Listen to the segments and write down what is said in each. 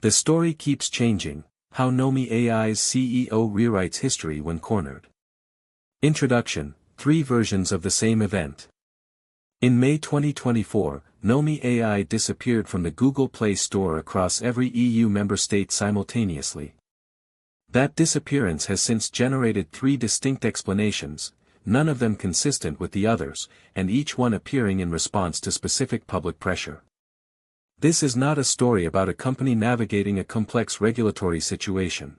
The story keeps changing, how nomi.ai's CEO rewrites history when cornered. Introduction, 3 versions of the same event. In May 2024, nomi.ai disappeared from the Google Play Store across every EU member state simultaneously. That disappearance has since generated 3 distinct explanations, none of them consistent with the others, and each one appearing in response to specific public pressure. This is not a story about a company navigating a complex regulatory situation.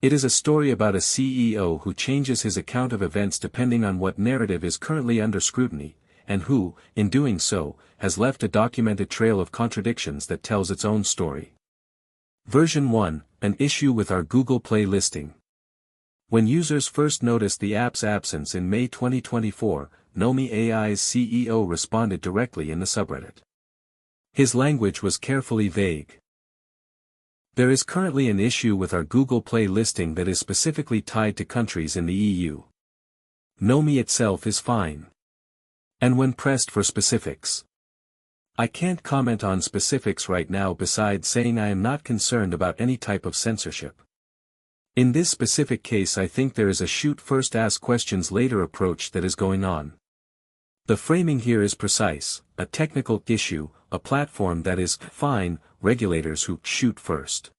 It is a story about a CEO who changes his account of events depending on what narrative is currently under scrutiny, and who, in doing so, has left a documented trail of contradictions that tells its own story. Version 1, an issue with our Google Play listing. When users first noticed the app's absence in May 2024, nomi.ai's CEO responded directly in the subreddit. His language was carefully vague. There is currently an issue with our Google Play listing that is specifically tied to countries in the EU. Nomi itself is fine. And when pressed for specifics. I can't comment on specifics right now besides saying I am not concerned about any type of censorship. In this specific case I think there is a shoot first ask questions later approach that is going on. The framing here is precise, a technical issue, a platform that is fine, regulators who shoot first.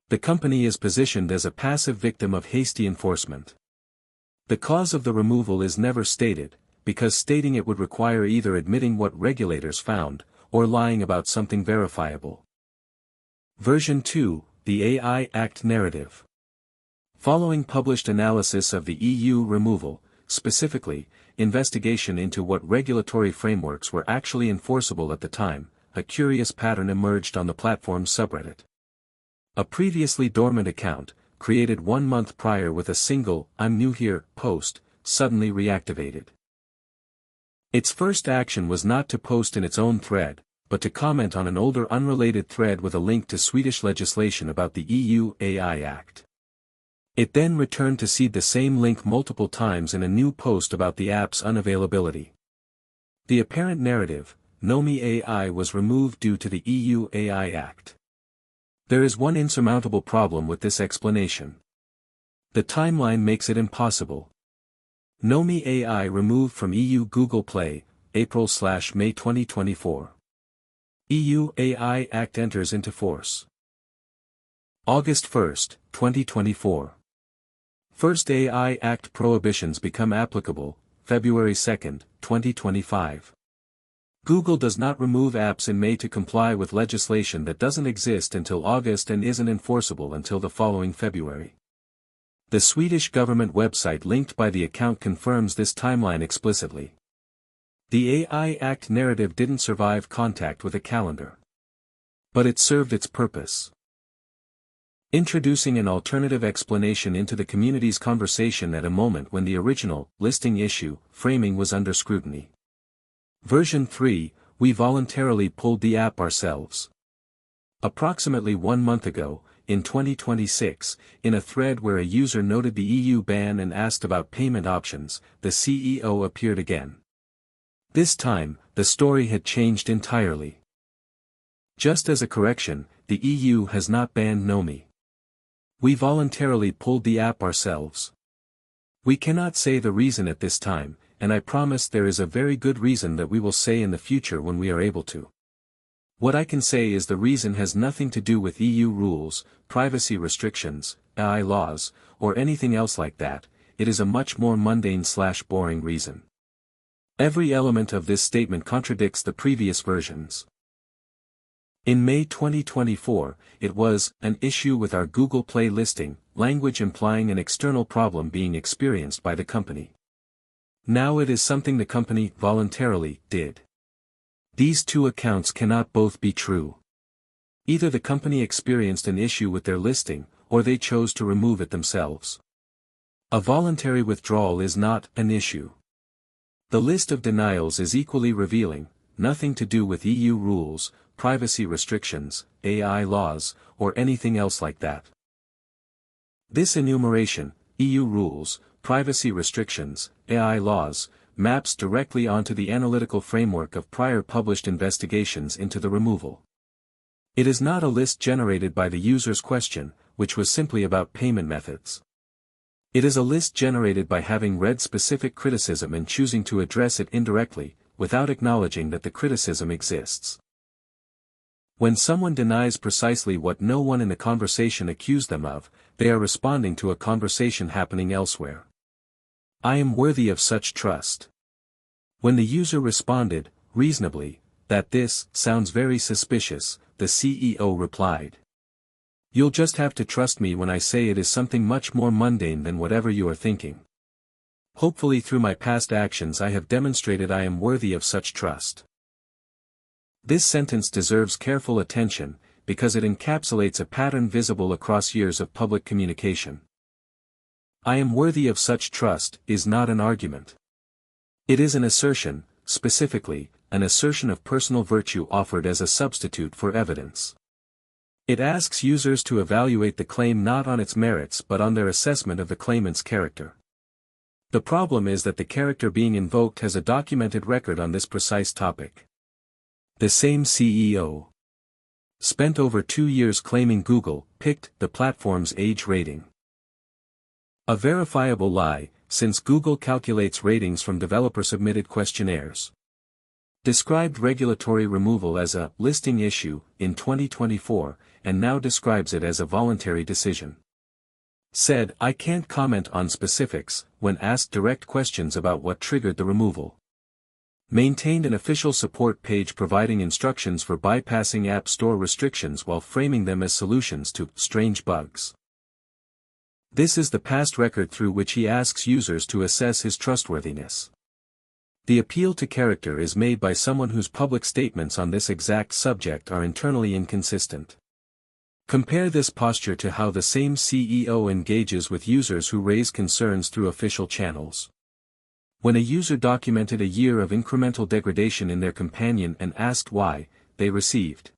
The company is positioned as a passive victim of hasty enforcement. The cause of the removal is never stated, because stating it would require either admitting what regulators found, or lying about something verifiable. Version 2, the AI Act narrative. Following published analysis of the EU removal, specifically, investigation into what regulatory frameworks were actually enforceable at the time, a curious pattern emerged on the platform's subreddit. A previously dormant account, created 1 month prior with a single "I'm new here" post, suddenly reactivated. Its first action was not to post in its own thread, but to comment on an older unrelated thread with a link to Swedish legislation about the EU AI Act. It then returned to seed the same link multiple times in a new post about the app's unavailability. The apparent narrative, nomi.ai was removed due to the EU AI Act. There is one insurmountable problem with this explanation. The timeline makes it impossible. Nomi.ai removed from EU Google Play, April/May 2024. EU AI Act enters into force. August 1, 2024. First AI Act prohibitions become applicable, February 2, 2025. Google does not remove apps in May to comply with legislation that doesn't exist until August and isn't enforceable until the following February. The Swedish government website linked by the account confirms this timeline explicitly. The AI Act narrative didn't survive contact with a calendar. But it served its purpose. Introducing an alternative explanation into the community's conversation at a moment when the original, listing issue, framing was under scrutiny. Version 3, we voluntarily pulled the app ourselves. Approximately 1 month ago, in 2026, in a thread where a user noted the EU ban and asked about payment options, the CEO appeared again. This time, the story had changed entirely. Just as a correction, the EU has not banned Nomi. We voluntarily pulled the app ourselves. We cannot say the reason at this time, and I promise there is a very good reason that we will say in the future when we are able to. What I can say is the reason has nothing to do with EU rules, privacy restrictions, AI laws, or anything else like that. It is a much more mundane/boring reason. Every element of this statement contradicts the previous versions. In May 2024, it was an issue with our Google Play listing, language implying an external problem being experienced by the company. Now it is something the company voluntarily did. These two accounts cannot both be true. Either the company experienced an issue with their listing, or they chose to remove it themselves. A voluntary withdrawal is not an issue. The list of denials is equally revealing, nothing to do with EU rules, privacy restrictions, AI laws, or anything else like that. This enumeration, EU rules, privacy restrictions, AI laws, maps directly onto the analytical framework of prior published investigations into the removal. It is not a list generated by the user's question, which was simply about payment methods. It is a list generated by having read specific criticism and choosing to address it indirectly, without acknowledging that the criticism exists. When someone denies precisely what no one in the conversation accused them of, they are responding to a conversation happening elsewhere. I am worthy of such trust. When the user responded, reasonably, that this sounds very suspicious, the CEO replied, "You'll just have to trust me when I say it is something much more mundane than whatever you are thinking. Hopefully through my past actions I have demonstrated I am worthy of such trust." This sentence deserves careful attention, because it encapsulates a pattern visible across years of public communication. I am worthy of such trust is not an argument. It is an assertion, specifically, an assertion of personal virtue offered as a substitute for evidence. It asks users to evaluate the claim not on its merits but on their assessment of the claimant's character. The problem is that the character being invoked has a documented record on this precise topic. The same CEO spent over 2 years claiming Google picked the platform's age rating. A verifiable lie, since Google calculates ratings from developer-submitted questionnaires. Described regulatory removal as a listing issue in 2024, and now describes it as a voluntary decision. Said, "I can't comment on specifics," when asked direct questions about what triggered the removal. Maintained an official support page providing instructions for bypassing App Store restrictions while framing them as solutions to strange bugs. This is the past record through which he asks users to assess his trustworthiness. The appeal to character is made by someone whose public statements on this exact subject are internally inconsistent. Compare this posture to how the same CEO engages with users who raise concerns through official channels. When a user documented a year of incremental degradation in their companion and asked why, they received,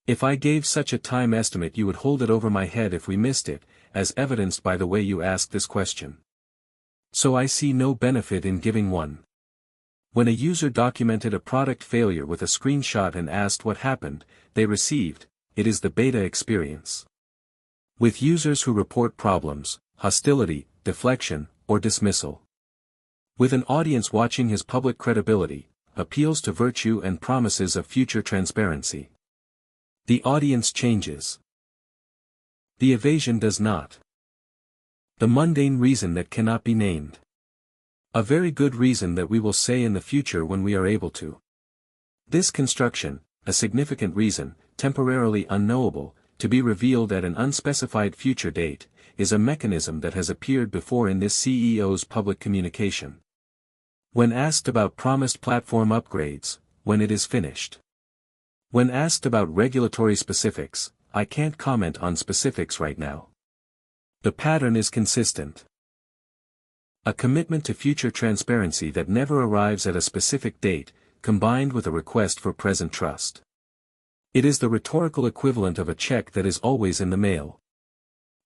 "If I gave such a time estimate you would hold it over my head if we missed it, as evidenced by the way you asked this question. So I see no benefit in giving one." When a user documented a product failure with a screenshot and asked what happened, they received, "It is the beta experience." With users who report problems, hostility, deflection, or dismissal. With an audience watching his public credibility, appeals to virtue and promises of future transparency. The audience changes. The evasion does not. The mundane reason that cannot be named. A very good reason that we will say in the future when we are able to. This construction, a significant reason, temporarily unknowable, to be revealed at an unspecified future date, is a mechanism that has appeared before in this CEO's public communication. When asked about promised platform upgrades, when it is finished. When asked about regulatory specifics, "I can't comment on specifics right now." The pattern is consistent. A commitment to future transparency that never arrives at a specific date, combined with a request for present trust. It is the rhetorical equivalent of a check that is always in the mail.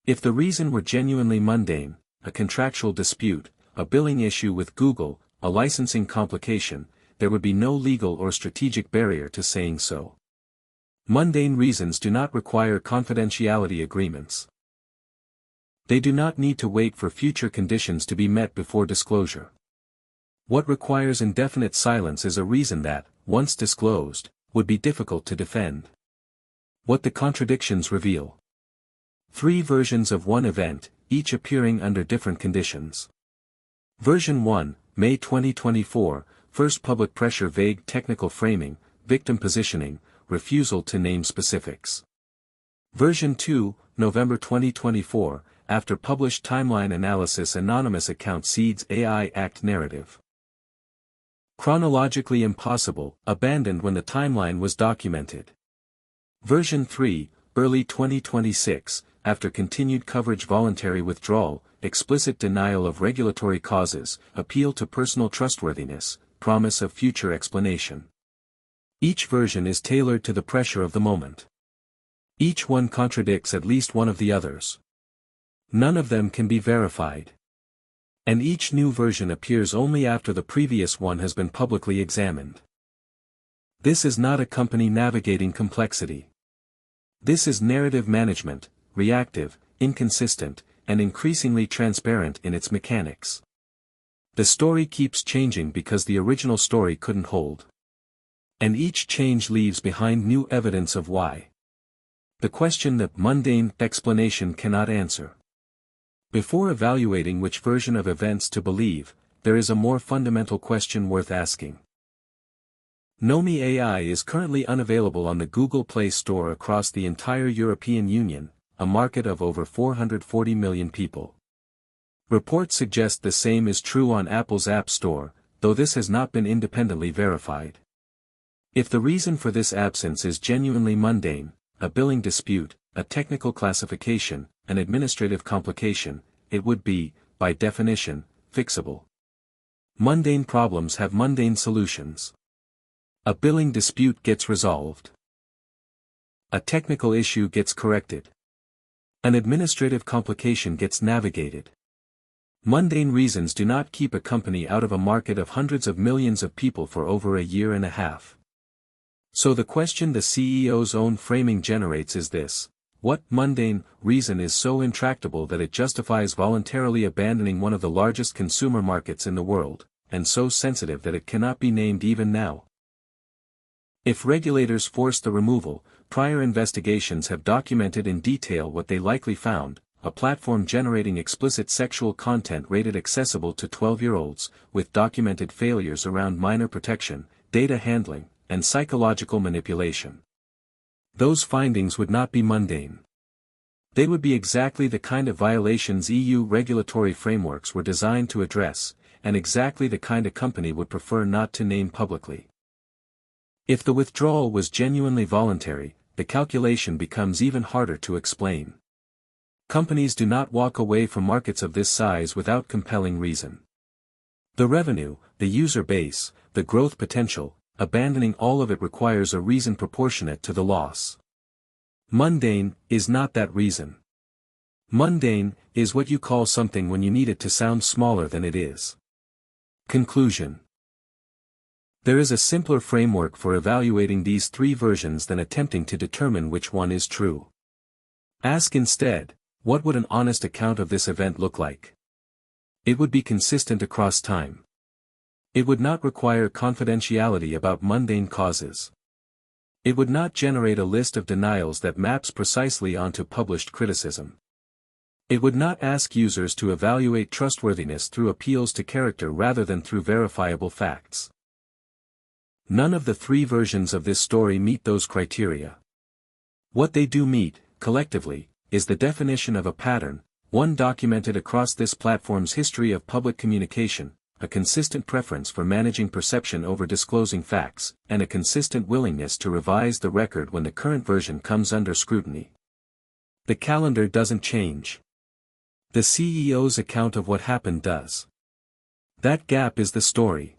If the reason were genuinely mundane, a contractual dispute, a billing issue with Google, a licensing complication, there would be no legal or strategic barrier to saying so. Mundane reasons do not require confidentiality agreements. They do not need to wait for future conditions to be met before disclosure. What requires indefinite silence is a reason that, once disclosed, would be difficult to defend. What the contradictions reveal. 3 versions of one event, each appearing under different conditions. Version 1, May 2024, first public pressure, vague technical framing, victim positioning, refusal to name specifics. Version 2, November 2024, after published timeline analysis, anonymous account seeds AI Act narrative. Chronologically impossible, abandoned when the timeline was documented. Version 3, early 2026, after continued coverage, voluntary withdrawal, explicit denial of regulatory causes, appeal to personal trustworthiness, promise of future explanation. Each version is tailored to the pressure of the moment. Each one contradicts at least one of the others. None of them can be verified. And each new version appears only after the previous one has been publicly examined. This is not a company navigating complexity. This is narrative management, reactive, inconsistent, and increasingly transparent in its mechanics. The story keeps changing because the original story couldn't hold. And each change leaves behind new evidence of why. The question that mundane explanation cannot answer. Before evaluating which version of events to believe, there is a more fundamental question worth asking. Nomi.ai is currently unavailable on the Google Play Store across the entire European Union, a market of over 440 million people. Reports suggest the same is true on Apple's App Store, though this has not been independently verified. If the reason for this absence is genuinely mundane, a billing dispute, a technical classification, an administrative complication, it would be, by definition, fixable. Mundane problems have mundane solutions. A billing dispute gets resolved. A technical issue gets corrected. An administrative complication gets navigated. Mundane reasons do not keep a company out of a market of hundreds of millions of people for over a year and a half. So the question the CEO's own framing generates is this: what mundane reason is so intractable that it justifies voluntarily abandoning one of the largest consumer markets in the world, and so sensitive that it cannot be named even now? If regulators force the removal, prior investigations have documented in detail what they likely found: a platform generating explicit sexual content rated accessible to 12-year-olds, with documented failures around minor protection, data handling, and psychological manipulation. Those findings would not be mundane. They would be exactly the kind of violations EU regulatory frameworks were designed to address, and exactly the kind a company would prefer not to name publicly. If the withdrawal was genuinely voluntary, the calculation becomes even harder to explain. Companies do not walk away from markets of this size without compelling reason. The revenue, the user base, the growth potential, abandoning all of it requires a reason proportionate to the loss. Mundane is not that reason. Mundane is what you call something when you need it to sound smaller than it is. Conclusion. There is a simpler framework for evaluating these three versions than attempting to determine which one is true. Ask instead, what would an honest account of this event look like? It would be consistent across time. It would not require confidentiality about mundane causes. It would not generate a list of denials that maps precisely onto published criticism. It would not ask users to evaluate trustworthiness through appeals to character rather than through verifiable facts. None of the three versions of this story meet those criteria. What they do meet, collectively, is the definition of a pattern, one documented across this platform's history of public communication, a consistent preference for managing perception over disclosing facts, and a consistent willingness to revise the record when the current version comes under scrutiny. The calendar doesn't change. The CEO's account of what happened does. That gap is the story.